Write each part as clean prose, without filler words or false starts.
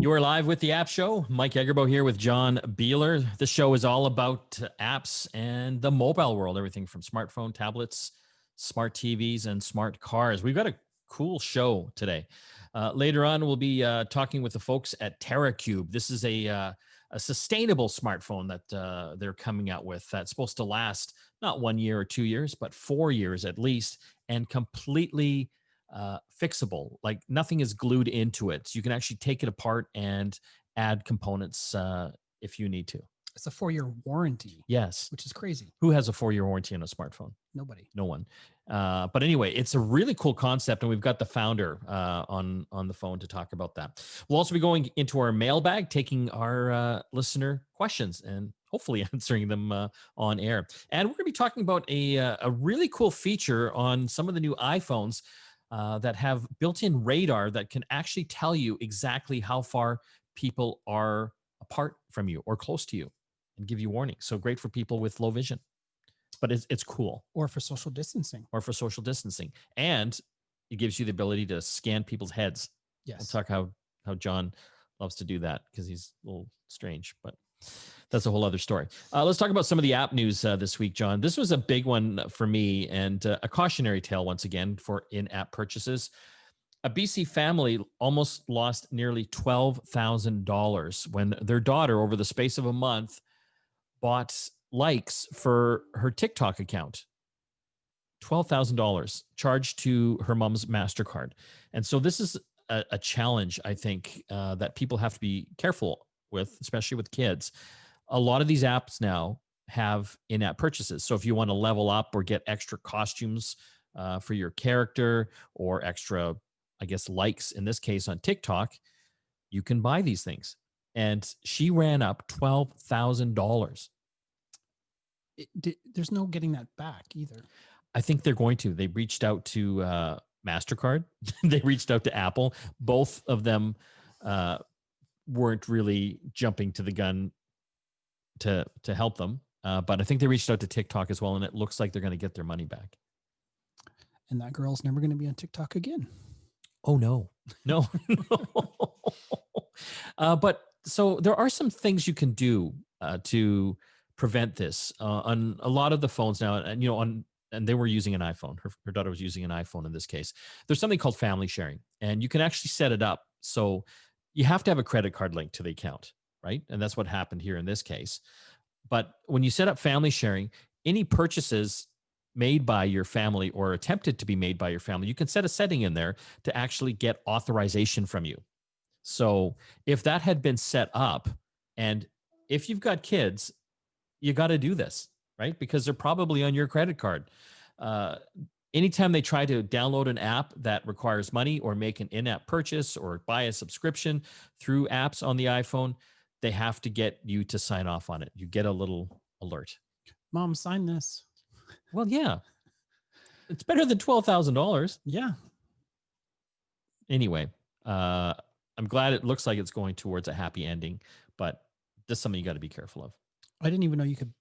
You're live with the App Show. Mike Agerbo here with John Biehler. The show is all about apps and the mobile world, everything from smartphone, tablets, smart TVs, and smart cars. We've got a cool show today. Later on, we'll be talking with the folks at Teracube. This is a sustainable smartphone that they're coming out with that's supposed to last not 1 year or 2 years, but 4 years at least, and completely fixable. Like nothing is glued into it. So you can actually take it apart and add components if you need to. It's a 4-year warranty. Yes. Which is crazy. Who has a 4-year warranty on a smartphone? Nobody. No one. But anyway, it's a really cool concept, and we've got the founder on the phone to talk about that. We'll also be going into our mailbag, taking our listener questions and hopefully answering them on air. And we're going to be talking about a really cool feature on some of the new iPhones that have built-in radar that can actually tell you exactly how far people are apart from you or close to you and give you warnings. So great for people with low vision. But it's cool. Or for social distancing. And it gives you the ability to scan people's heads. Yes. We'll talk how John loves to do that because he's a little strange, but that's a whole other story. Let's talk about some of the app news this week, John. This was a big one for me and a cautionary tale once again for in-app purchases. A BC family almost lost nearly $12,000 when their daughter, over the space of a month, bought likes for her TikTok account. $12,000 charged to her mom's MasterCard. And so this is a challenge, I think, that people have to be careful with, especially with kids. A lot of these apps now have in-app purchases. So if you want to level up or get extra costumes for your character or extra, I guess, likes, in this case on TikTok, you can buy these things. And she ran up $12,000. There's no getting that back either. I think they're going to. They reached out to MasterCard. They reached out to Apple. Both of them weren't really jumping to the gun to help them. But I think they reached out to TikTok as well, and it looks like they're going to get their money back. And that girl's never going to be on TikTok again. Oh, no. But so there are some things you can do to prevent this on a lot of the phones now. And, and they were using an iPhone. Her daughter was using an iPhone in this case. There's something called family sharing, and you can actually set it up. So you have to have a credit card linked to the account, right? And that's what happened here in this case. But when you set up family sharing, any purchases made by your family or attempted to be made by your family, you can set a setting in there to actually get authorization from you. So if that had been set up, and if you've got kids, you got to do this, right? Because they're probably on your credit card. Anytime they try to download an app that requires money or make an in-app purchase or buy a subscription through apps on the iPhone, they have to get you to sign off on it. You get a little alert. Mom, sign this. Well, yeah. It's better than $12,000. Yeah. Anyway, I'm glad it looks like it's going towards a happy ending, but this is something you got to be careful of. I didn't even know you could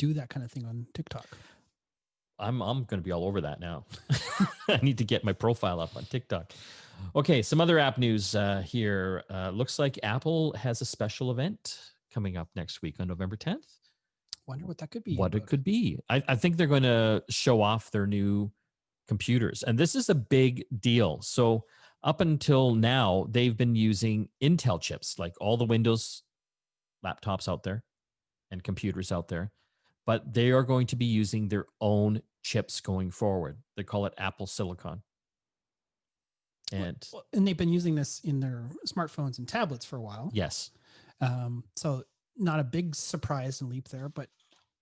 do that kind of thing on TikTok. I'm going to be all over that now. I need to get my profile up on TikTok. Okay, some other app news here. Looks like Apple has a special event coming up next week on November 10th. Wonder what that could be. What it could be. I think they're going to show off their new computers. And this is a big deal. So up until now, they've been using Intel chips, like all the Windows laptops out there and computers out there. But they are going to be using their own chips going forward. They call it Apple Silicon. And they've been using this in their smartphones and tablets for a while. Yes. So not a big surprise and leap there, but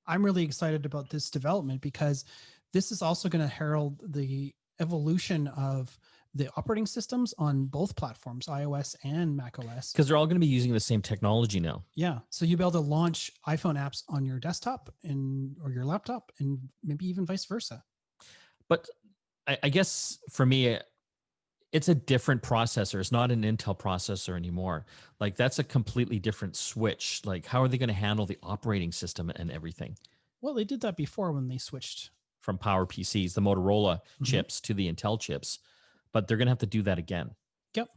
I'm really excited about this development because this is also going to herald the evolution of the operating systems on both platforms, iOS and macOS. Because they're all going to be using the same technology now. Yeah. So you'll be able to launch iPhone apps on your desktop or your laptop, and maybe even vice versa. But I guess for me, it's a different processor. It's not an Intel processor anymore. Like that's a completely different switch. Like how are they going to handle the operating system and everything? Well, they did that before when they switched from PowerPCs, the Motorola chips to the Intel chips, but they're going to have to do that again. Yep.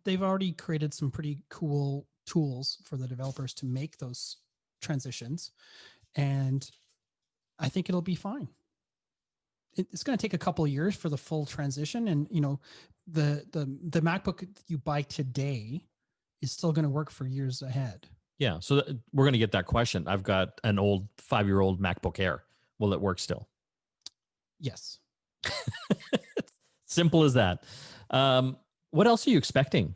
they've already created some pretty cool tools for the developers to make those transitions, and I think it'll be fine. It's going to take a couple of years for the full transition, and the MacBook you buy today is still going to work for years ahead. Yeah. So we're going to get that question. I've got an old 5-year-old MacBook Air. Will it work still? Yes. Simple as that. What else are you expecting? Do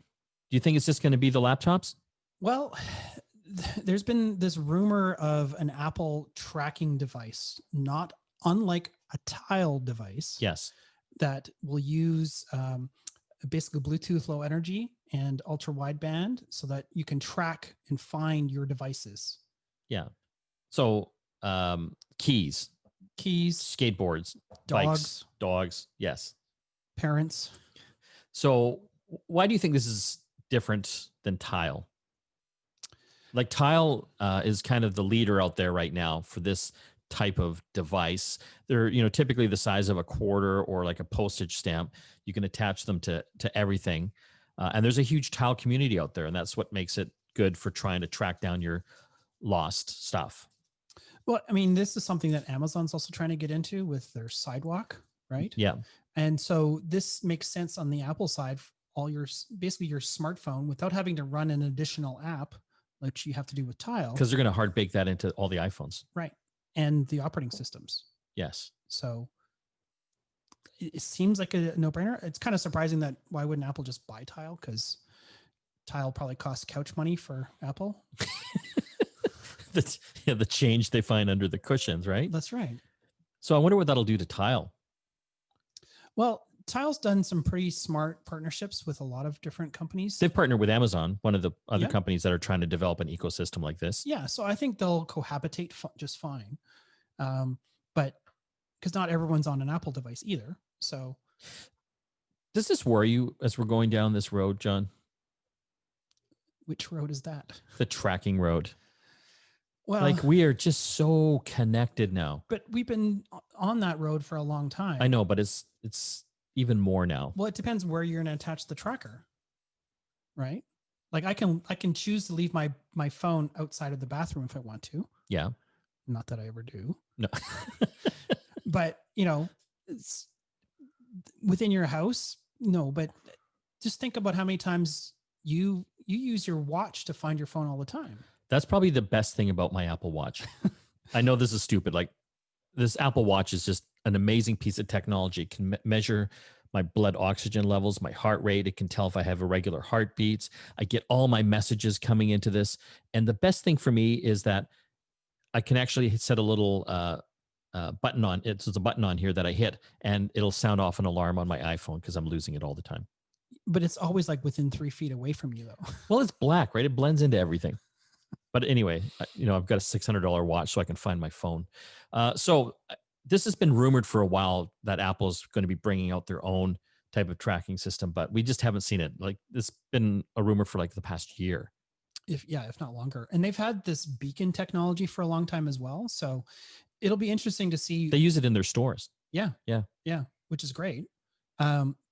you think it's just going to be the laptops? Well, there's been this rumor of an Apple tracking device, not unlike a Tile device. Yes. That will use basically Bluetooth Low Energy and ultra wideband so that you can track and find your devices. Yeah. So keys, skateboards, dogs, bikes, dogs. Yes. Parents. So why do you think this is different than Tile? Like Tile is kind of the leader out there right now for this type of device. They're, typically the size of a quarter or like a postage stamp. You can attach them to everything. And there's a huge Tile community out there, and that's what makes it good for trying to track down your lost stuff. Well, I mean, this is something that Amazon's also trying to get into with their Sidewalk, right? Yeah. And so this makes sense on the Apple side, basically your smartphone without having to run an additional app, which you have to do with Tile. Because they're going to hard bake that into all the iPhones. Right. And the operating systems. Yes. So it seems like a no-brainer. It's kind of surprising that why wouldn't Apple just buy Tile? Because Tile probably costs couch money for Apple. The change they find under the cushions, right? That's right. So I wonder what that'll do to Tile. Well, Tile's done some pretty smart partnerships with a lot of different companies. They've partnered with Amazon, one of the other companies that are trying to develop an ecosystem like this. Yeah, so I think they'll cohabitate just fine. But because not everyone's on an Apple device either. So does this worry you as we're going down this road, John? Which road is that? The tracking road. Well, like we are just so connected now. But we've been on that road for a long time. I know, but it's even more now. Well, it depends where you're going to attach the tracker, right? Like I can choose to leave my phone outside of the bathroom if I want to. Yeah. Not that I ever do. No. But, it's within your house. No, but just think about how many times you use your watch to find your phone all the time. That's probably the best thing about my Apple Watch. I know this is stupid. Like this Apple Watch is just an amazing piece of technology. It can measure my blood oxygen levels, my heart rate. It can tell if I have irregular heartbeats. I get all my messages coming into this. And the best thing for me is that I can actually set a little button on it. So there's a button on here that I hit, and it'll sound off an alarm on my iPhone because I'm losing it all the time. But it's always like within 3 feet away from you, though. Well, it's black, right? It blends into everything. But anyway, I've got a $600 watch so I can find my phone. So this has been rumored for a while that Apple's going to be bringing out their own type of tracking system, but we just haven't seen it. Like this has been a rumor for like the past year. If not longer. And they've had this beacon technology for a long time as well. So it'll be interesting to see. They use it in their stores. Yeah. Yeah. Which is great.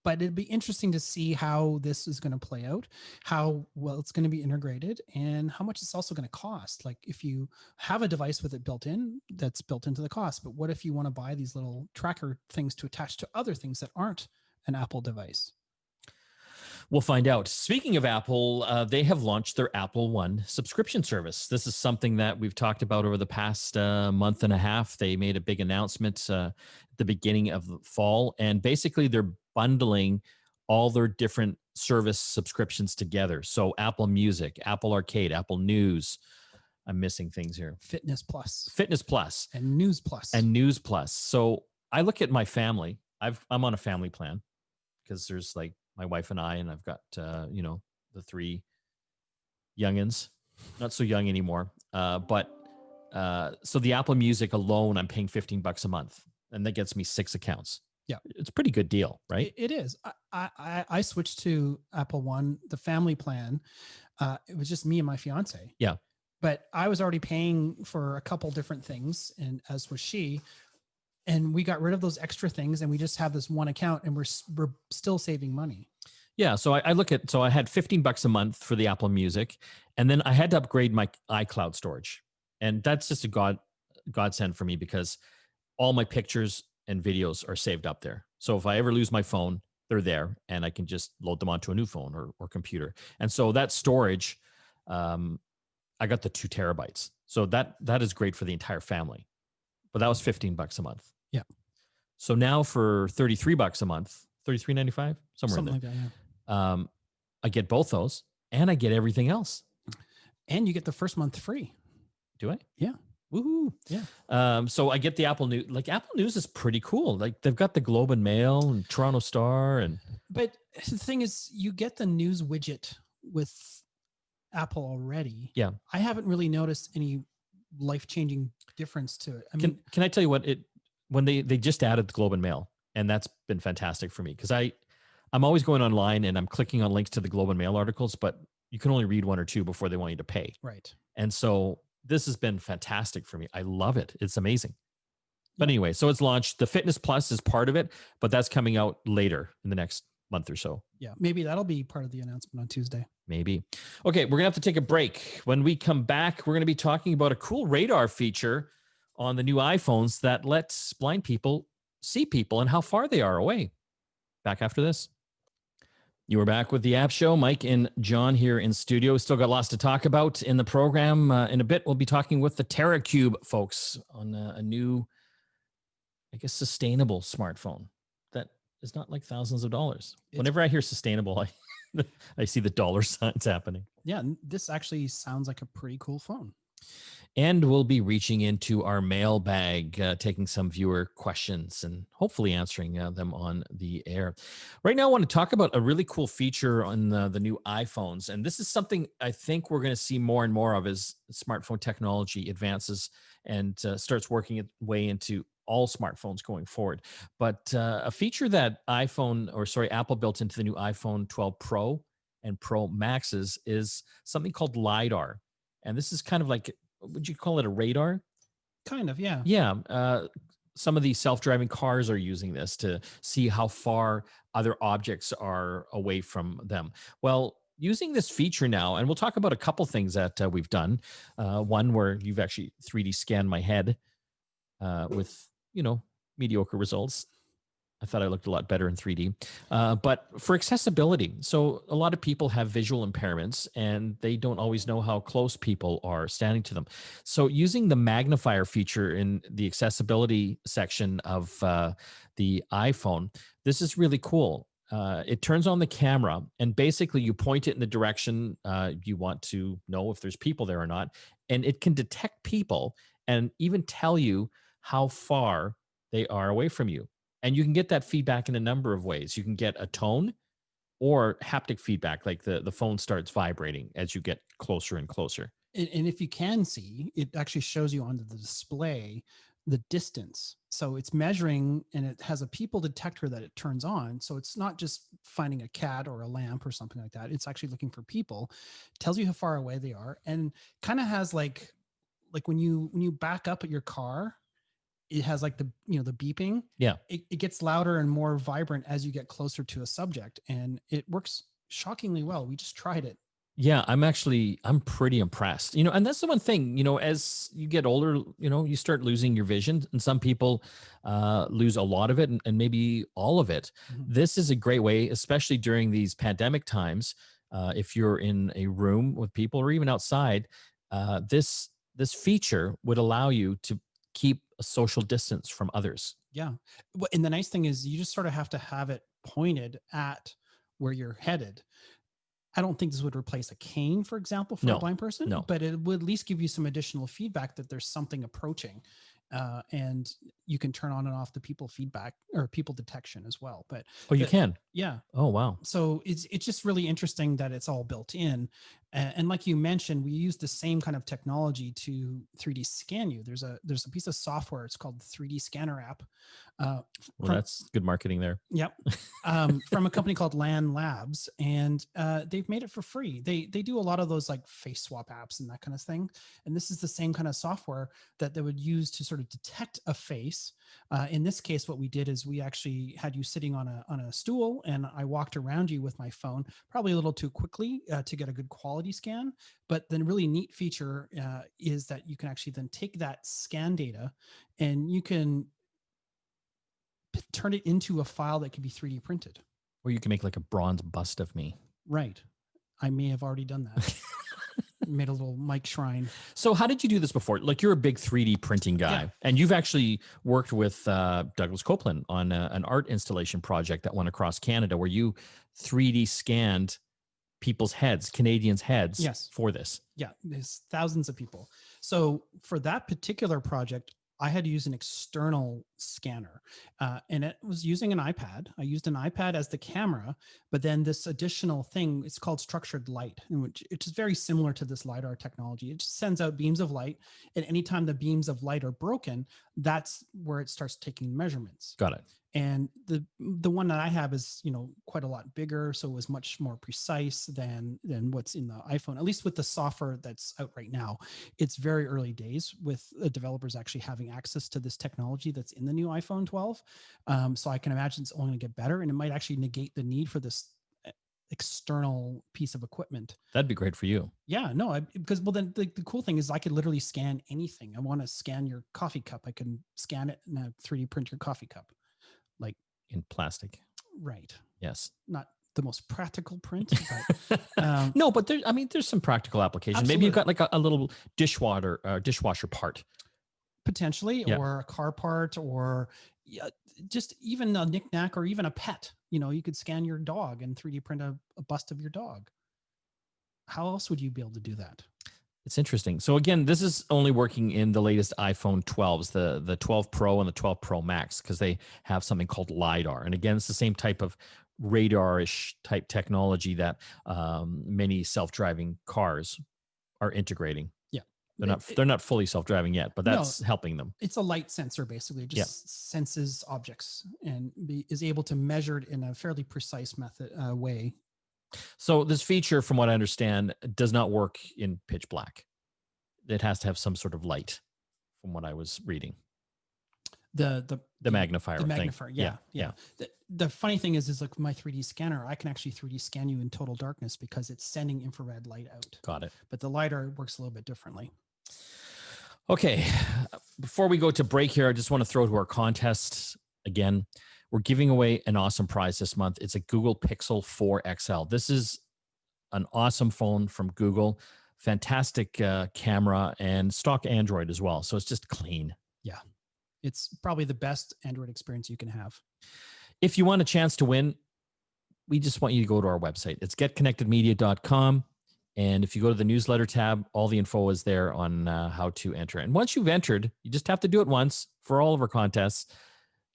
But it'd be interesting to see how this is going to play out, how well it's going to be integrated, and how much it's also going to cost. Like if you have a device with it built in, that's built into the cost. But what if you want to buy these little tracker things to attach to other things that aren't an Apple device? We'll find out. Speaking of Apple, they have launched their Apple One subscription service. This is something that we've talked about over the past month and a half. They made a big announcement at the beginning of the fall, and basically they're bundling all their different service subscriptions together. So Apple Music, Apple Arcade, Apple News. I'm missing things here. Fitness Plus. And News Plus. So I look at my family. I'm on a family plan because there's like my wife and I, and I've got, the 3 youngins, not so young anymore. So the Apple Music alone, I'm paying $15 a month, and that gets me 6 accounts. Yeah. It's a pretty good deal, right? It is. I switched to Apple One, the family plan. It was just me and my fiance. Yeah. But I was already paying for a couple different things, and as was she. And we got rid of those extra things, and we just have this one account, and we're still saving money. Yeah. So I look at, so I had $15 a month for the Apple Music, and then I had to upgrade my iCloud storage. And that's just a godsend for me because all my pictures and videos are saved up there. So if I ever lose my phone, they're there and I can just load them onto a new phone or computer. And so that storage, I got the 2 terabytes. So that is great for the entire family. But that was $15 a month. Yeah. So now for $33 a month, $33.95, somewhere Something in there. like that. Yeah. I get both those and I get everything else. And you get the first month free. Do I? Yeah. Woohoo. Yeah. So I get the Apple News. Like Apple News is pretty cool. Like they've got the Globe and Mail and Toronto Star and. But the thing is, you get the news widget with Apple already. Yeah. I haven't really noticed any life-changing difference to it. I mean, can I tell you what when they just added the Globe and Mail, and that's been fantastic for me because I'm always going online and I'm clicking on links to the Globe and Mail articles, but you can only read one or two before they want you to pay. right. And so this has been fantastic for me. I love it. It's amazing. But anyway, so it's launched. The Fitness Plus is part of it, but that's coming out later in the next month or so. Yeah. Maybe that'll be part of the announcement on Tuesday. Maybe. Okay, we're going to have to take a break. When we come back, we're going to be talking about a cool radar feature on the new iPhones that lets blind people see people and how far they are away. Back after this. You are back with the App Show. Mike and John here in studio. Still got lots to talk about in the program. In a bit, we'll be talking with the Teracube folks on a new, I guess, sustainable smartphone that is not like thousands of dollars. Whenever I hear sustainable, I see the dollar signs happening. Yeah, this actually sounds like a pretty cool phone. And we'll be reaching into our mailbag, taking some viewer questions and hopefully answering them on the air. Right now, I want to talk about a really cool feature on the new iPhones. And this is something I think we're going to see more and more of as smartphone technology advances and starts working its way into all smartphones going forward. But a feature that Apple built into the new iPhone 12 Pro and Pro Maxes is something called LiDAR. And this is kind of like, would you call it a radar? Kind of, yeah. Yeah. Some of these self-driving cars are using this to see how far other objects are away from them. Well, using this feature now, and we'll talk about a couple things that we've done. One where you've actually 3D scanned my head with, mediocre results. I thought I looked a lot better in 3D. But for accessibility, so a lot of people have visual impairments and they don't always know how close people are standing to them. So using the magnifier feature in the accessibility section of the iPhone, this is really cool. It turns on the camera and basically you point it in the direction you want to know if there's people there or not. And it can detect people and even tell you how far they are away from you. And you can get that feedback in a number of ways. You can get a tone or haptic feedback, like the phone starts vibrating as you get closer and closer. And if you can see, it actually shows you on the display the distance. So it's measuring and it has a people detector that it turns on. So it's not just finding a cat or a lamp or something like that. It's actually looking for people, tells you how far away they are, and kind of has like when you back up at your car, it has like the beeping. Yeah. It gets louder and more vibrant as you get closer to a subject, and it works shockingly well. We just tried it. Yeah, I'm pretty impressed. And that's the one thing, as you get older, you start losing your vision, and some people lose a lot of it and maybe all of it. Mm-hmm. This is a great way, especially during these pandemic times. If you're in a room with people or even outside, this feature would allow you to keep a social distance from others. Yeah. And the nice thing is you just sort of have to have it pointed at where you're headed. I don't think this would replace a cane, for example, for a blind person, but it would at least give you some additional feedback that there's something approaching. And you can turn on and off the people feedback or people detection as well. But you can? Yeah. Oh, wow. So it's just really interesting that it's all built in. And like you mentioned, we use the same kind of technology to 3D scan you. There's a piece of software. It's called the 3D Scanner app. Well, that's good marketing there. Yep. From a company called LAN Labs, and they've made it for free. They do a lot of those like face swap apps and that kind of thing. And this is the same kind of software that they would use to sort of detect a face. In this case, what we did is we actually had you sitting on a stool, and I walked around you with my phone, probably a little too quickly to get a good quality scan. But the really neat feature is that you can actually then take that scan data and you can turn it into a file that can be 3D printed. Or you can make like a bronze bust of me. Right. I may have already done that. Made a little mic shrine. So how did you do this before? Like, you're a big 3D printing guy, and you've actually worked with Douglas Copeland on an art installation project that went across Canada where you 3D scanned people's heads, Canadians' heads, for this. Yeah, there's thousands of people. So for that particular project, I had to use an external scanner, and it was using an iPad. I used an iPad as the camera, but then this additional thing, it's called structured light, which is very similar to this LiDAR technology. It just sends out beams of light, and anytime the beams of light are broken, that's where it starts taking measurements. Got it. And the one that I have is, quite a lot bigger, so it was much more precise than what's in the iPhone. At least with the software that's out right now, it's very early days with the developers actually having access to this technology that's in the new iPhone 12. So I can imagine it's only going to get better, and it might actually negate the need for this external piece of equipment. That'd be great for you. Yeah, no, because then the cool thing is I could literally scan anything. I want to scan your coffee cup. I can scan it and 3D print your coffee cup. Like in plastic. Right. Yes. Not the most practical print, but no, but there's some practical application. Absolutely. Maybe you've got like a little dishwasher part. Potentially, or a car part, or just even a knickknack, or even a pet. You could scan your dog and 3D print a bust of your dog. How else would you be able to do that? It's interesting. So again, this is only working in the latest iPhone 12s, the 12 Pro and the 12 Pro Max, because they have something called LiDAR. And again, it's the same type of radar-ish type technology that many self-driving cars are integrating. Yeah. They're not fully self-driving yet, but that's helping them. It's a light sensor, basically. It just senses objects and is able to measure it in a fairly precise way. So this feature, from what I understand, does not work in pitch black. It has to have some sort of light, from what I was reading. The magnifier. The magnifier. Yeah. The funny thing is like my 3D scanner, I can actually 3D scan you in total darkness because it's sending infrared light out. Got it. But the LiDAR works a little bit differently. Okay. Before we go to break here, I just want to throw to our contest again. We're giving away an awesome prize this month. It's a Google Pixel 4 XL. This is an awesome phone from Google. Fantastic camera and stock Android as well. So it's just clean. Yeah. It's probably the best Android experience you can have. If you want a chance to win, we just want you to go to our website. It's getconnectedmedia.com. And if you go to the newsletter tab, all the info is there on how to enter. And once you've entered, you just have to do it once for all of our contests.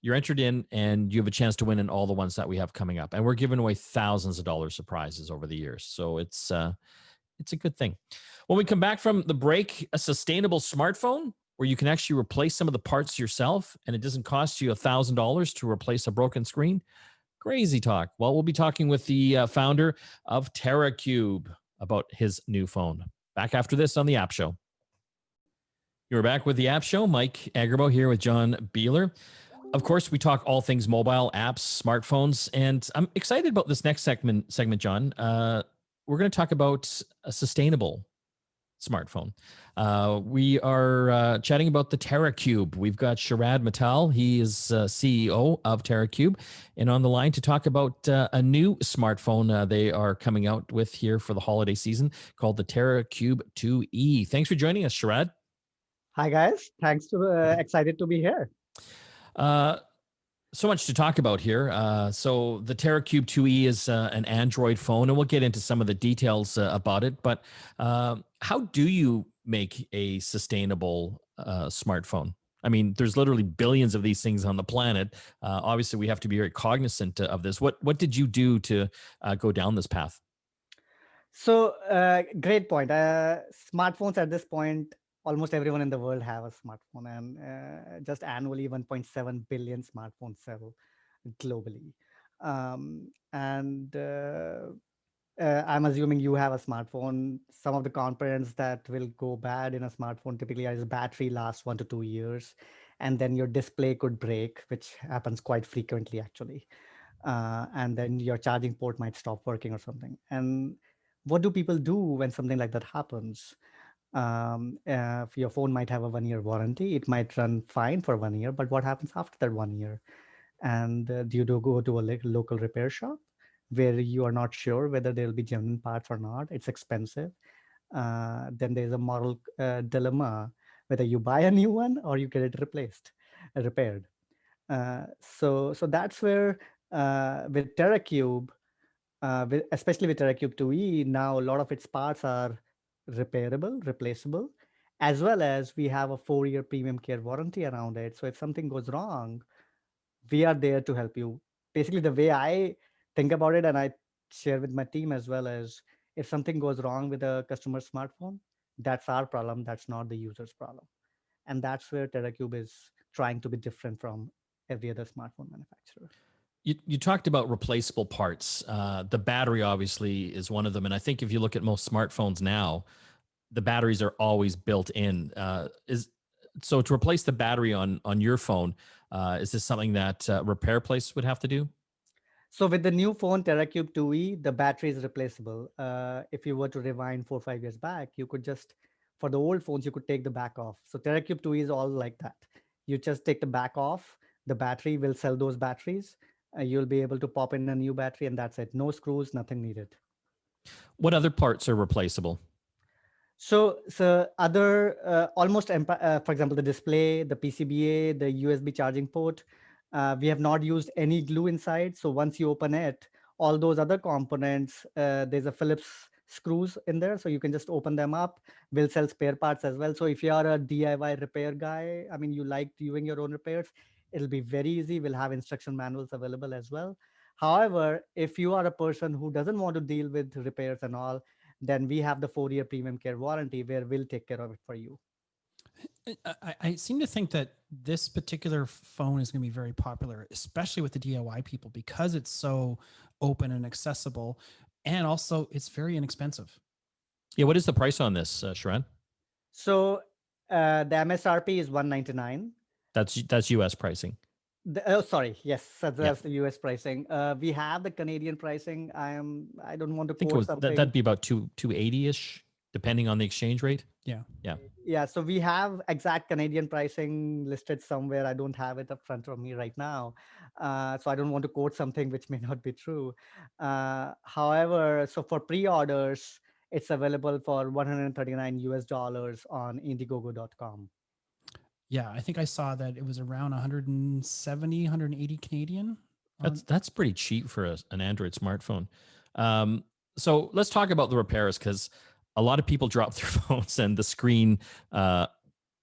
You're entered in, and you have a chance to win in all the ones that we have coming up. And we're giving away thousands of dollars of prizes over the years. So it's a good thing. When we come back from the break, a sustainable smartphone where you can actually replace some of the parts yourself, and it doesn't cost you $1,000 to replace a broken screen. Crazy talk. Well, we'll be talking with the founder of Teracube about his new phone. Back after this on the App Show. You're back with the App Show. Mike Agerbo here with John Biehler. Of course, we talk all things mobile, apps, smartphones, and I'm excited about this next segment, John. We're going to talk about a sustainable smartphone. We are chatting about the Teracube. We've got Sharad Mittal. He is CEO of Teracube, and on the line to talk about a new smartphone they are coming out with here for the holiday season called the Teracube 2E. Thanks for joining us, Sharad. Hi, guys. Thanks. Excited to be here. So much to talk about here. So the Teracube 2E is an Android phone, and we'll get into some of the details about it. But how do you make a sustainable smartphone? I mean, there's literally billions of these things on the planet. Obviously, we have to be very cognizant of this. What did you do to go down this path? So, great point. Smartphones at this point, almost everyone in the world have a smartphone, and just annually 1.7 billion smartphones sell globally. And I'm assuming you have a smartphone. Some of the components that will go bad in a smartphone typically is battery lasts 1 to 2 years, and then your display could break, which happens quite frequently actually. And then your charging port might stop working or something. And what do people do when something like that happens? Your phone might have a 1 year warranty. It might run fine for 1 year, but what happens after that 1 year? And do you do go to a local repair shop where you are not sure whether there will be genuine parts or not? It's expensive. Then there's a moral dilemma whether you buy a new one or you get it replaced, repaired. So that's where with Teracube, especially with Teracube 2E, now a lot of its parts are repairable, replaceable, as well as we have a 4 year premium care warranty around it. So if something goes wrong, we are there to help you. Basically, the way I think about it, and I share with my team as well, as if something goes wrong with a customer smartphone, that's our problem. That's not the user's problem. And that's where Teracube is trying to be different from every other smartphone manufacturer. You talked about replaceable parts. The battery obviously is one of them, and I think if you look at most smartphones now, the batteries are always built in. Is so to replace the battery on your phone, is this something that repair place would have to do? So with the new phone Teracube 2E, the battery is replaceable. If you were to rewind 4 or 5 years back, you could just, for the old phones, you could take the back off. So Teracube 2E is all like that. You just take the back off, the battery will sell those batteries. You'll be able to pop in a new battery and that's it. No screws, nothing needed. What other parts are replaceable? So other almost, for example, the display, the PCBA, the USB charging port, we have not used any glue inside. So once you open it, all those other components, there's a Phillips screws in there. So you can just open them up. We'll sell spare parts as well. So if you are a DIY repair guy, I mean, you like doing your own repairs, it'll be very easy. We'll have instruction manuals available as well. However, if you are a person who doesn't want to deal with repairs and all, then we have the 4 year premium care warranty where we'll take care of it for you. I seem to think that this particular phone is going to be very popular, especially with the DIY people, because it's so open and accessible, and also it's very inexpensive. Yeah, what is the price on this, Sharad? So the MSRP is $199. That's US pricing. Oh, sorry. Yes, that's Yeah. the US pricing. We have the Canadian pricing. I don't want to I think it quote was something. that'd be about 280-ish, depending on the exchange rate. Yeah. Yeah. Yeah, so we have exact Canadian pricing listed somewhere. I don't have it up front of me right now. So I don't want to quote something which may not be true. However, so for pre-orders, it's available for 139 US dollars on Indiegogo.com. Yeah, I think I saw that it was around 170, 180 Canadian. That's pretty cheap for an Android smartphone. So let's talk about the repairs, because a lot of people drop their phones and the screen, yeah,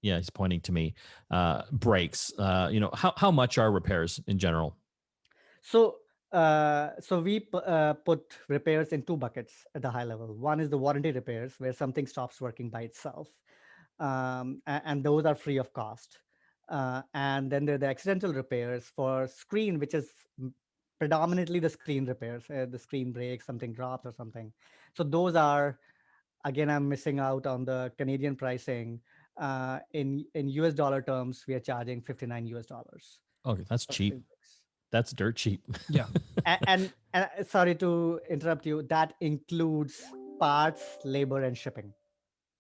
he's pointing to me, breaks. How much are repairs in general? So we put repairs in two buckets at the high level. One is the warranty repairs, where something stops working by itself, and those are free of cost. And then there are the accidental repairs for screen, which is predominantly the screen repairs. The screen breaks, something drops, or something. So those are, again, I'm missing out on the Canadian pricing. In US dollar terms, we are charging 59 US dollars. Okay, that's cheap. That's dirt cheap. Yeah. and sorry to interrupt you, that includes parts, labor, and shipping.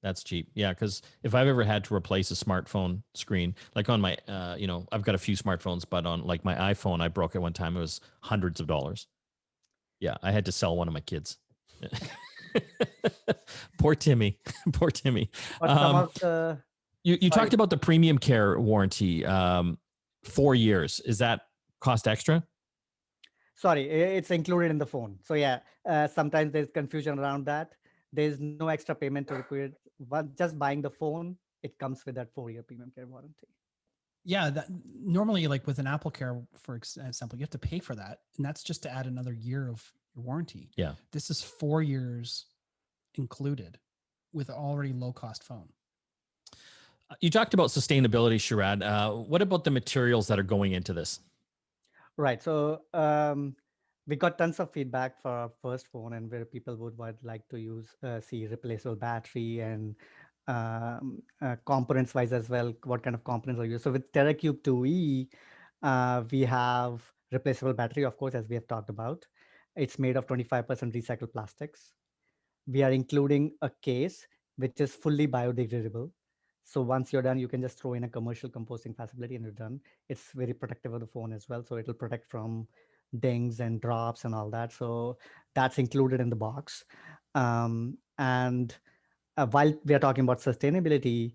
That's cheap. Yeah, because if I've ever had to replace a smartphone screen, like on my, I've got a few smartphones, but on like my iPhone, I broke it one time. It was hundreds of dollars. Yeah, I had to sell one of my kids. Poor Timmy. Poor Timmy. But some of the you talked about the premium care warranty, 4 years. Is that cost extra? Sorry, it's included in the phone. So yeah, sometimes there's confusion around that. There's no extra payment to require. Just buying the phone, it comes with that 4 year premium care warranty. Yeah, that normally, like with an Apple Care, for example, you have to pay for that, and that's just to add another year of your warranty. Yeah, this is 4 years included with an already low-cost phone. You talked about sustainability, Sharad. What about the materials that are going into this? Right. So we got tons of feedback for our first phone, and where people would like to see replaceable battery and components wise as well. What kind of components are used? So with Teracube 2E, we have replaceable battery, of course, as we have talked about. It's made of 25% recycled plastics. We are including a case which is fully biodegradable. So once you're done, you can just throw in a commercial composting facility and you're done. It's very protective of the phone as well. So it'll protect from dings and drops and all that. So that's included in the box. And while we are talking about sustainability,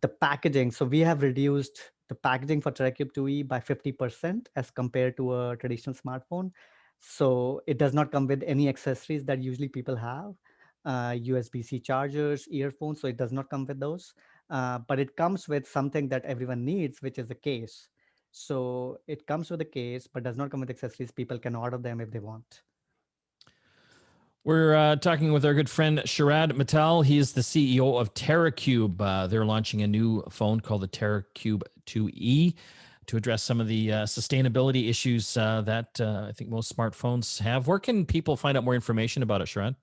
the packaging, so we have reduced the packaging for Teracube 2E by 50% as compared to a traditional smartphone. So it does not come with any accessories that usually people have, USB-C chargers, earphones. So it does not come with those, but it comes with something that everyone needs, which is a case. So it comes with a case, but does not come with accessories. People can order them if they want. We're talking with our good friend Sharad Mittal. He is the CEO of Teracube. They're launching a new phone called the Teracube 2E to address some of the sustainability issues that I think most smartphones have. Where can people find out more information about it, Sharad?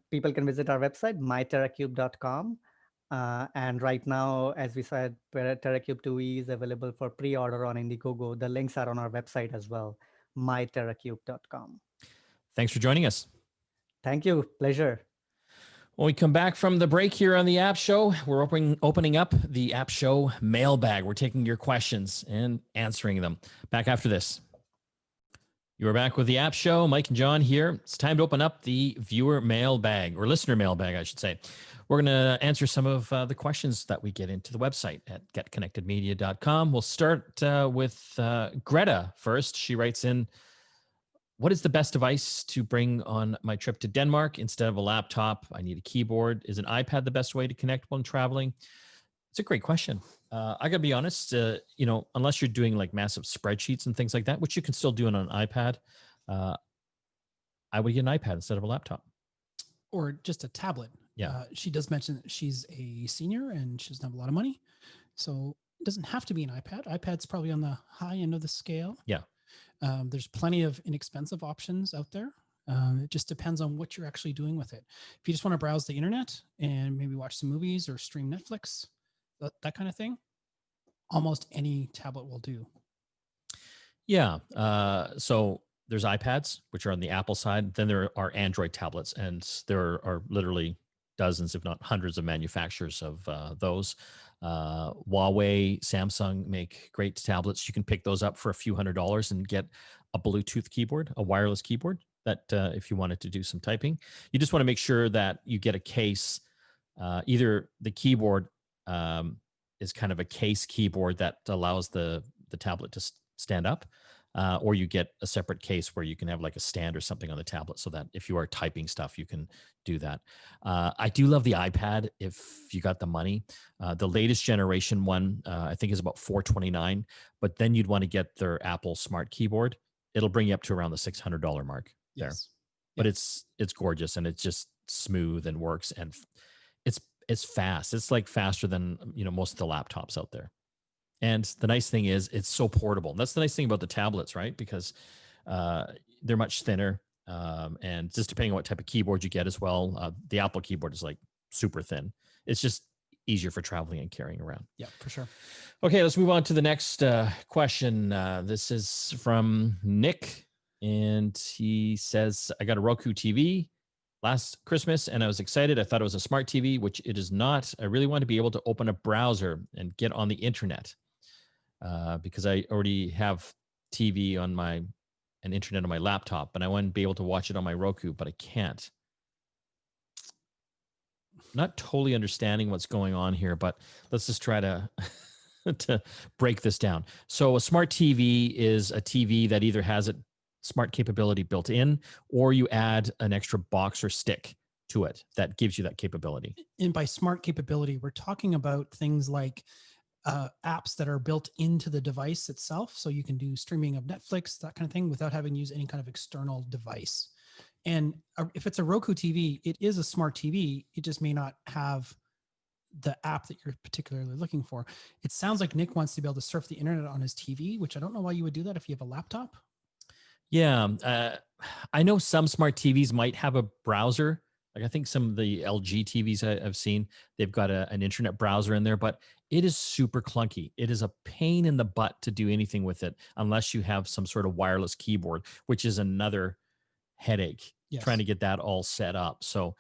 People can visit our website, myteracube.com. And right now, as we said, Teracube 2E is available for pre-order on Indiegogo. The links are on our website as well, myteracube.com. Thanks for joining us. Thank you. Pleasure. When we come back from the break here on the App Show, we're opening up the App Show mailbag. We're taking your questions and answering them. Back after this. You are back with the App Show. Mike and John here. It's time to open up the viewer mailbag, or listener mailbag, I should say. We're going to answer some of the questions that we get into the website at getconnectedmedia.com. We'll start with Greta first. She writes in, what is the best device to bring on my trip to Denmark? Instead of a laptop, I need a keyboard. Is an iPad the best way to connect when traveling? It's a great question. I gotta be honest, unless you're doing like massive spreadsheets and things like that, which you can still do on an iPad, I would get an iPad instead of a laptop. Or just a tablet. Yeah. She does mention that she's a senior and she doesn't have a lot of money. So it doesn't have to be an iPad. iPad's probably on the high end of the scale. Yeah. There's plenty of inexpensive options out there. It just depends on what you're actually doing with it. If you just want to browse the internet and maybe watch some movies or stream Netflix, that kind of thing, almost any tablet will do. Yeah. So there's iPads, which are on the Apple side. Then there are Android tablets, and there are literally dozens, if not hundreds, of manufacturers of those. Huawei, Samsung make great tablets. You can pick those up for a few $100s and get a Bluetooth keyboard, a wireless keyboard that if you wanted to do some typing. You just want to make sure that you get a case. Either the keyboard is kind of a case keyboard that allows the tablet to stand up, or you get a separate case where you can have like a stand or something on the tablet so that if you are typing stuff, you can do that. I do love the iPad if you got the money. The latest generation one, I think is about $429, but then you'd want to get their Apple Smart Keyboard. It'll bring you up to around the $600 mark there. Yes. But it's gorgeous and it's just smooth and works, and it's fast. It's like faster than most of the laptops out there. And the nice thing is it's so portable. That's the nice thing about the tablets, right? Because they're much thinner, and just depending on what type of keyboard you get as well. The Apple keyboard is like super thin. It's just easier for traveling and carrying around. Yeah, for sure. Okay, let's move on to the next question. This is from Nick, and he says, I got a Roku TV last Christmas and I was excited. I thought it was a smart TV, which it is not. I really want to be able to open a browser and get on the internet because I already have TV on and internet on my laptop, and I want to be able to watch it on my Roku, but I can't. Not totally understanding what's going on here, but let's just try to to break this down. So a smart TV is a TV that either has a smart capability built in, or you add an extra box or stick to it that gives you that capability. And by smart capability, we're talking about things like apps that are built into the device itself. So you can do streaming of Netflix, that kind of thing, without having to use any kind of external device. And if it's a Roku TV, it is a smart TV. It just may not have the app that you're particularly looking for. It sounds like Nick wants to be able to surf the internet on his TV, which I don't know why you would do that if you have a laptop. Yeah. I know some smart TVs might have a browser. Like I think some of the LG TVs I've seen, they've got an internet browser in there, but it is super clunky. It is a pain in the butt to do anything with it unless you have some sort of wireless keyboard, which is another headache trying to get that all set up. So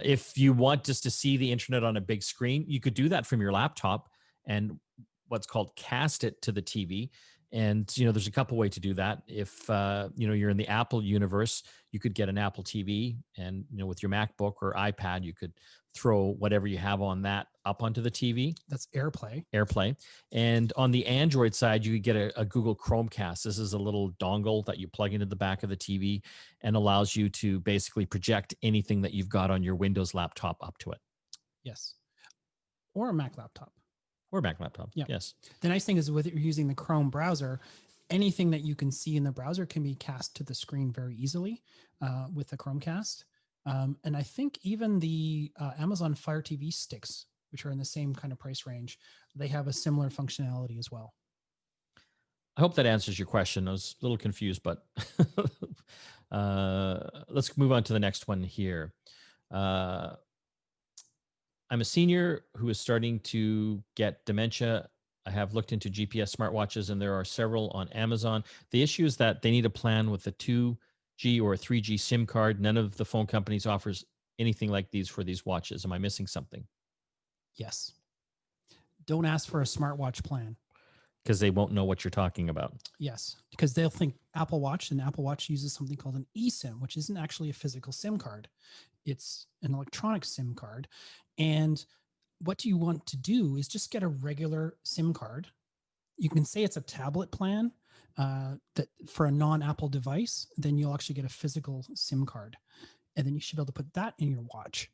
if you want just to see the internet on a big screen, you could do that from your laptop and what's called cast it to the TV. And, there's a couple ways to do that. If, you're in the Apple universe, you could get an Apple TV and, with your MacBook or iPad, you could throw whatever you have on that up onto the TV. That's AirPlay. And on the Android side, you could get a Google Chromecast. This is a little dongle that you plug into the back of the TV and allows you to basically project anything that you've got on your Windows laptop up to it. Yes. Or a Mac laptop. Or Mac laptop. Yeah. Yes. The nice thing is with using the Chrome browser, anything that you can see in the browser can be cast to the screen very easily with the Chromecast. And I think even the Amazon Fire TV sticks, which are in the same kind of price range, they have a similar functionality as well. I hope that answers your question. I was a little confused, but let's move on to the next one here. I'm a senior who is starting to get dementia. I have looked into GPS smartwatches and there are several on Amazon. The issue is that they need a plan with a 2G or a 3G SIM card. None of the phone companies offers anything like these for these watches. Am I missing something? Yes. Don't ask for a smartwatch plan. Because they won't know what you're talking about. Yes, because they'll think Apple Watch, and Apple Watch uses something called an eSIM, which isn't actually a physical SIM card. It's an electronic SIM card. And what you want to do is just get a regular SIM card. You can say it's a tablet plan that for a non-Apple device, then you'll actually get a physical SIM card. And then you should be able to put that in your watch.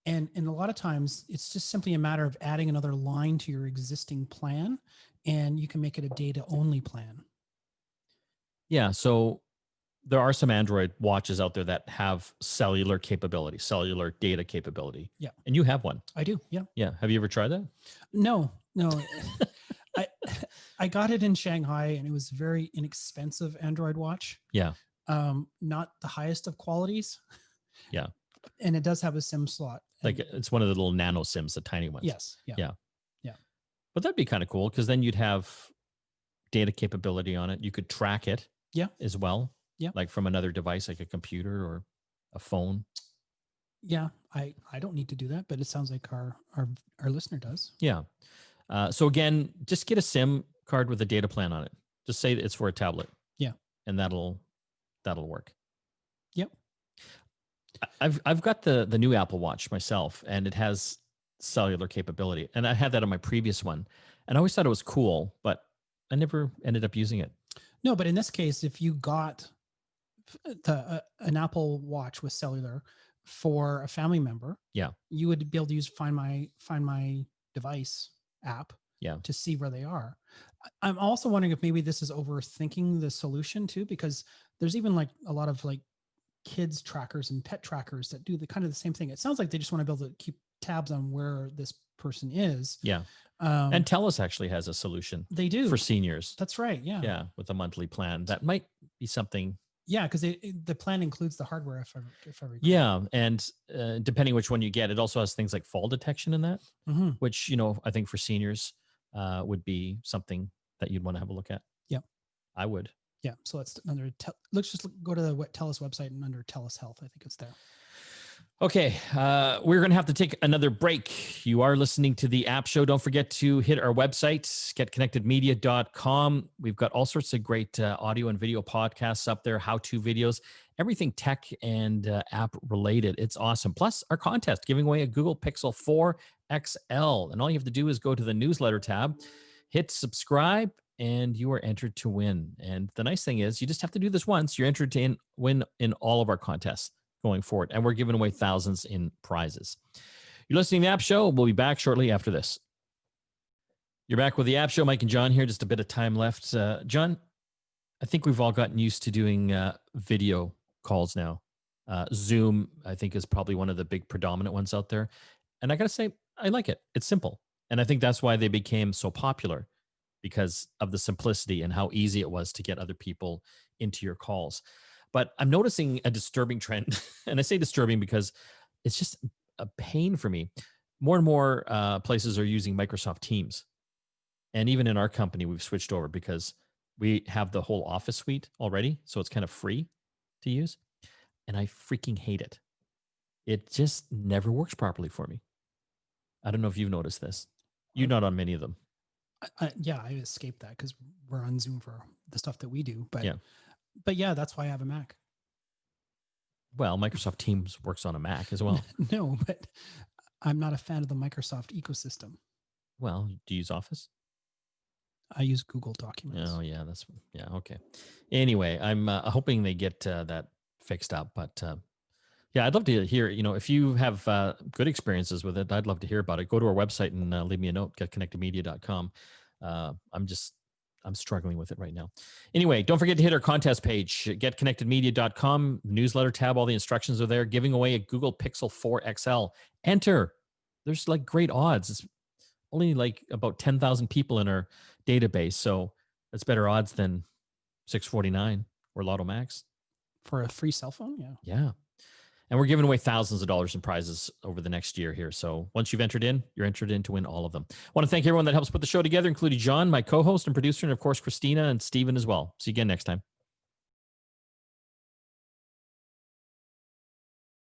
And a lot of times it's just simply a matter of adding another line to your existing plan, and you can make it a data only plan. Yeah. So there are some Android watches out there that have cellular capability, cellular data capability. Yeah. And you have one. I do. Yeah. Yeah. Have you ever tried that? No. I got it in Shanghai and it was a very inexpensive Android watch. Yeah. Not the highest of qualities. Yeah. And it does have a SIM slot. Like it's one of the little nano SIMs, the tiny ones. Yes. Yeah. Yeah. But that'd be kind of cool because then you'd have data capability on it. You could track it as well. Yeah. Like from another device, like a computer or a phone. Yeah. I don't need to do that, but it sounds like our listener does. Yeah. So again, just get a SIM card with a data plan on it. Just say that it's for a tablet. Yeah. And that'll work. Yep. I've got the new Apple Watch myself, and it has cellular capability. And I had that on my previous one. And I always thought it was cool, but I never ended up using it. No, but in this case, if you got an Apple Watch with cellular for a family member, you would be able to use Find My Device app to see where they are. I'm also wondering if maybe this is overthinking the solution too, because there's even like a lot of like kids trackers and pet trackers that do the kind of the same thing. It sounds like they just want to be able to keep tabs on where this person is. Yeah. And TELUS actually has a solution. They do for seniors. That's right. Yeah. Yeah. With a monthly plan. That might be something. Yeah. Because the plan includes the hardware if I recall. Yeah. And depending which one you get, it also has things like fall detection in that, which, I think for seniors would be something that you'd want to have a look at. Yeah. I would. Yeah. So let's just go to the TELUS website and under TELUS Health. I think it's there. Okay, we're going to have to take another break. You are listening to the App Show. Don't forget to hit our website, getconnectedmedia.com. We've got all sorts of great audio and video podcasts up there, how-to videos, everything tech and app related. It's awesome. Plus our contest, giving away a Google Pixel 4 XL. And all you have to do is go to the newsletter tab, hit subscribe, and you are entered to win. And the nice thing is you just have to do this once. You're entered to win in all of our contests going forward. And we're giving away thousands in prizes. You're listening to the App Show. We'll be back shortly after this. You're back with the App Show. Mike and John here. Just a bit of time left. John, I think we've all gotten used to doing video calls now. Zoom, I think, is probably one of the big predominant ones out there. And I got to say, I like it. It's simple. And I think that's why they became so popular, because of the simplicity and how easy it was to get other people into your calls. But I'm noticing a disturbing trend. And I say disturbing because it's just a pain for me. More and more places are using Microsoft Teams. And even in our company, we've switched over because we have the whole Office suite already. So it's kind of free to use. And I freaking hate it. It just never works properly for me. I don't know if you've noticed this. You're not on many of them. Yeah, I escaped that because we're on Zoom for the stuff that we do. But yeah, that's why I have a Mac. Well, Microsoft Teams works on a Mac as well. No, but I'm not a fan of the Microsoft ecosystem. Well, do you use Office? I use Google Documents. Oh, yeah, okay. Anyway, I'm hoping they get that fixed up. But yeah, I'd love to hear, if you have good experiences with it, I'd love to hear about it. Go to our website and leave me a note, getconnectedmedia.com. I'm struggling with it right now. Anyway, don't forget to hit our contest page, getconnectedmedia.com, newsletter tab. All the instructions are there. Giving away a Google Pixel 4 XL. Enter. There's like great odds. It's only like about 10,000 people in our database. So that's better odds than 649 or Lotto Max. For a free cell phone? Yeah. Yeah. And we're giving away thousands of dollars in prizes over the next year here. So once you've entered in, you're entered in to win all of them. I want to thank everyone that helps put the show together, including John, my co-host and producer, and of course, Christina and Steven as well. See you again next time.